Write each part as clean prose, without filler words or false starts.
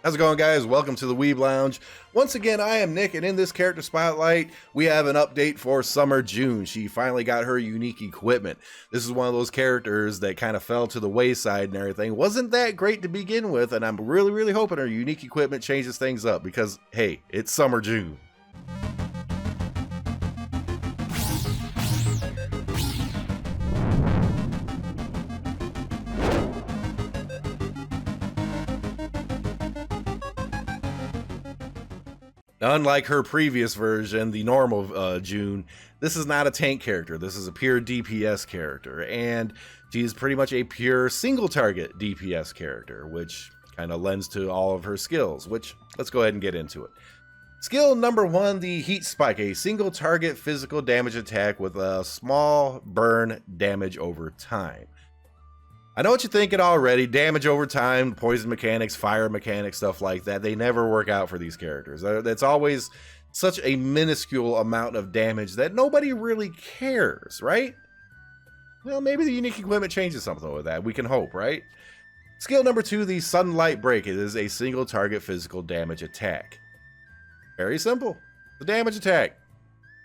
How's it going, guys? Welcome to the Weeb Lounge. Once again, I am Nick, and in this character spotlight, we have an update for Summer June. She finally got her unique equipment. This is one of those characters that kind of fell to the wayside and everything. Wasn't that great to begin with, and I'm really hoping her unique equipment changes things up because, hey, it's Summer June. Unlike her previous version, the normal June, this is not a tank character. This is a pure DPS character, and she's pretty much a pure single target DPS character, which kind of lends to all of her skills, which let's go ahead and get into it. Skill number 1, the Heat Spike, a single target physical damage attack with a small burn damage over time. I know what you're thinking already. Damage over time, poison mechanics, fire mechanics, stuff like that. They never work out for these characters. That's always such a minuscule amount of damage that nobody really cares, right? Well, maybe the unique equipment changes something with that. We can hope, right? Skill number 2, the Sunlight Break. It is a single target physical damage attack. Very simple. The damage attack.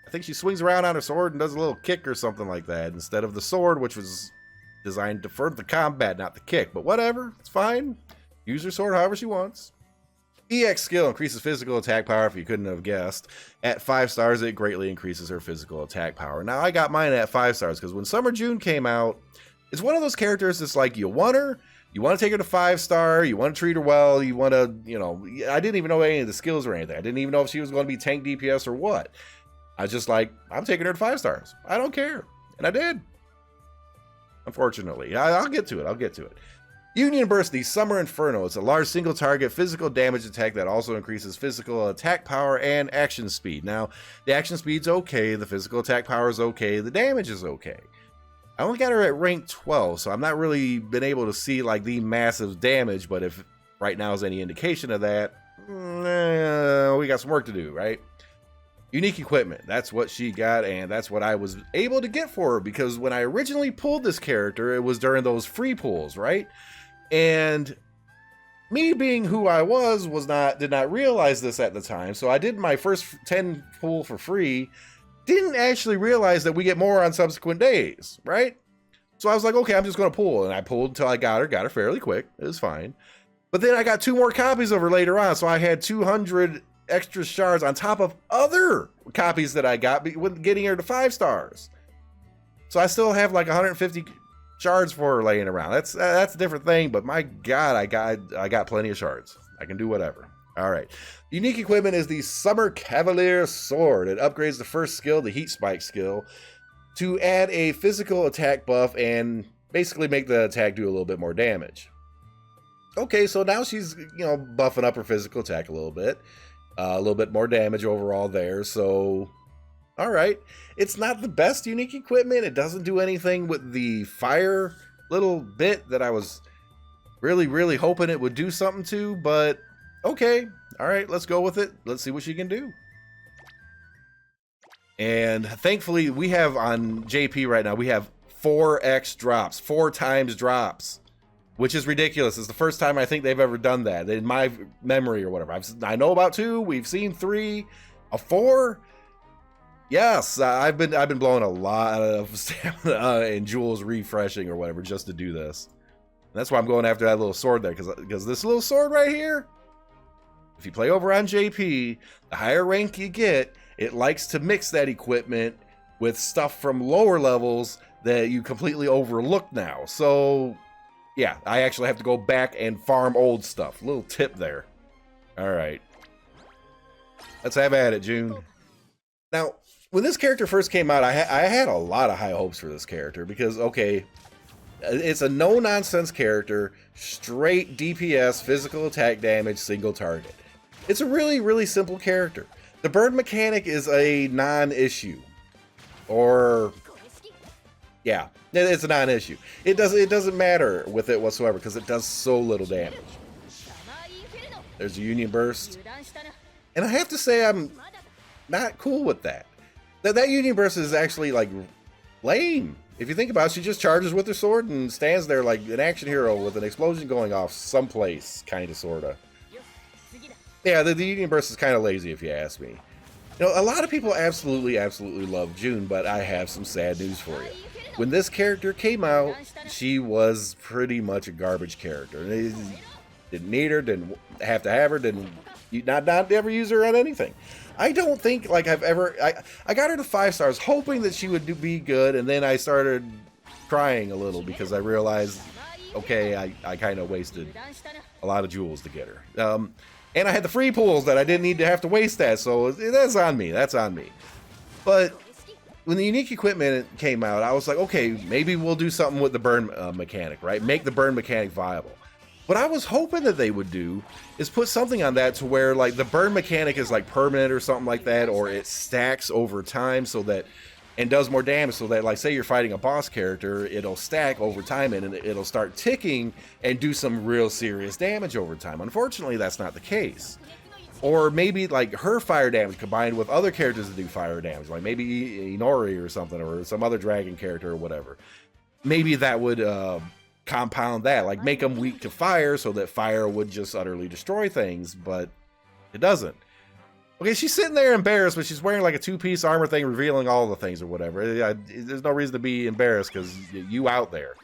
I think she swings around on her sword and does a little kick or something like that instead of the sword, which was designed to further the combat, not the kick, but whatever, it's fine. Use her sword however she wants. EX skill increases physical attack power, if you couldn't have guessed. At 5 stars, it greatly increases her physical attack power. Now, I got mine at 5 stars because when Summer June came out, it's one of those characters that's like, you want her, you want to take her to 5-star, you want to treat her well, you want to, you know, I didn't even know any of the skills or anything. I didn't even know if she was going to be tank DPS or what. I was just like, I'm taking her to 5 stars. I don't care. And I did. Unfortunately, I'll get to it. Union Burst, the Summer Inferno. It's a large single target physical damage attack that also increases physical attack power and action speed. Now, the action speed's okay, the physical attack power is okay, the damage is okay. I only got her at rank 12, so I'm not really been able to see like the massive damage, but if right now is any indication of that, we got some work to do, right? Unique equipment, that's what she got, and that's what I was able to get for her, because when I originally pulled this character, it was during those free pulls, right? And me being who I did not realize this at the time, so I did my first 10 pull for free, didn't actually realize that we get more on subsequent days, right? So I was like, okay, I'm just going to pull, and I pulled until I got her fairly quick, it was fine. But then I got 2 more copies of her later on, so I had 200 extra shards on top of other copies that I got with getting her to 5 stars. So I still have like 150 shards for her laying around. That's a different thing, but my God, I got plenty of shards. I can do whatever. All right. Unique equipment is the Summer Cavalier Sword. It upgrades the first skill, the Heat Spike skill, to add a physical attack buff and basically make the attack do a little bit more damage. Okay, so now she's, you know, buffing up her physical attack a little bit more damage overall there. So, all right, it's not the best unique equipment. It doesn't do anything with the fire little bit that I was really hoping it would do something to, but okay, all right, let's go with it. Let's see what she can do. And thankfully, we have on JP right now, we have 4x drops, 4 times drops, which is ridiculous. It's the first time I think they've ever done that in my memory or whatever. I know about 2. We've seen 3, a 4. Yes, I've been blowing a lot of stamina and jewels refreshing or whatever just to do this. And that's why I'm going after that little sword there, because this little sword right here, if you play over on JP, the higher rank you get, it likes to mix that equipment with stuff from lower levels that you completely overlook now. So yeah, I actually have to go back and farm old stuff. Little tip there. All right. Let's have at it, June. Now, when this character first came out, I had a lot of high hopes for this character because, okay, it's a no-nonsense character, straight DPS, physical attack damage, single target. It's a really simple character. The burn mechanic is a non-issue. Or yeah, it's a non-issue. It doesn't matter with it whatsoever because it does so little damage. There's a Union Burst. And I have to say I'm not cool with that. That Union Burst is actually like lame. If you think about it, she just charges with her sword and stands there like an action hero with an explosion going off someplace, kinda sorta. Yeah, the Union Burst is kind of lazy if you ask me. You know, a lot of people absolutely love June, but I have some sad news for you. When this character came out, she was pretty much a garbage character. Didn't need her, didn't have to have her, didn't not ever use her on anything. I don't think like I've ever. I got her to 5 stars, hoping that she would be good, and then I started crying a little because I realized, okay, I kind of wasted a lot of jewels to get her. And I had the free pools that I didn't need to have to waste that, so that's on me. That's on me. But when the unique equipment came out, I was like, okay, maybe we'll do something with the burn mechanic, right? Make the burn mechanic viable. What I was hoping that they would do is put something on that to where like the burn mechanic is like permanent or something like that, or it stacks over time so that and does more damage, so that like say you're fighting a boss character, it'll stack over time and it'll start ticking and do some real serious damage over time. Unfortunately, that's not the case. Or maybe like her fire damage combined with other characters that do fire damage, like maybe Inori or something, or some other dragon character or whatever. Maybe that would compound that, like make them weak to fire so that fire would just utterly destroy things, but it doesn't. Okay, she's sitting there embarrassed, but she's wearing like a 2-piece armor thing revealing all the things or whatever. There's no reason to be embarrassed because you out there.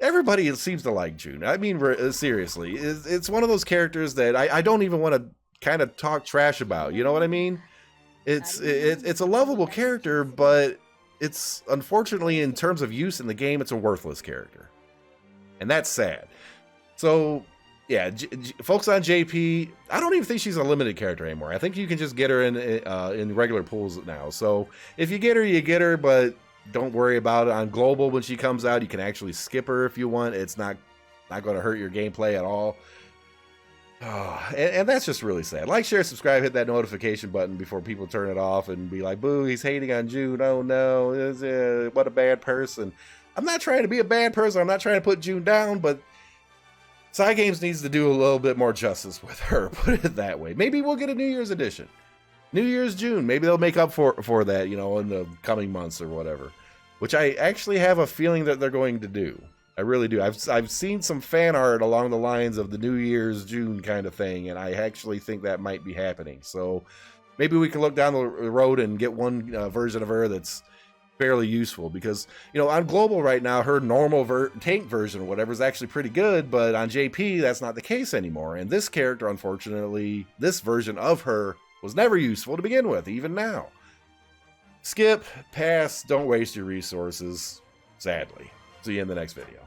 Everybody seems to like June. I mean, seriously, it's one of those characters that I don't even want to kind of talk trash about. You know what I mean? It's a lovable character, but it's unfortunately in terms of use in the game, it's a worthless character, and that's sad. So yeah, folks on JP, I don't even think she's a limited character anymore. I think you can just get her in regular pools now. So if you get her, you get her, but don't worry about it. On global, when she comes out, you can actually skip her if you want. It's not going to hurt your gameplay at all. Oh, and that's just really sad. Like, share, subscribe, hit that notification button before people turn it off and be like, boo, he's hating on June. Oh no, what a bad person. I'm not trying to be a bad person. I'm not trying to put June down, but Cygames needs to do a little bit more justice with her, put it that way. Maybe we'll get a New Year's edition. New Year's June. Maybe they'll make up for that, you know, in the coming months or whatever. Which I actually have a feeling that they're going to do. I really do. I've seen some fan art along the lines of the New Year's June kind of thing, and I actually think that might be happening. So maybe we can look down the road and get one version of her that's fairly useful, because you know on global right now her normal tank version or whatever is actually pretty good, but on JP that's not the case anymore, and this character, unfortunately, this version of her was never useful to begin with, even now. Skip, pass, don't waste your resources, sadly. See you in the next video.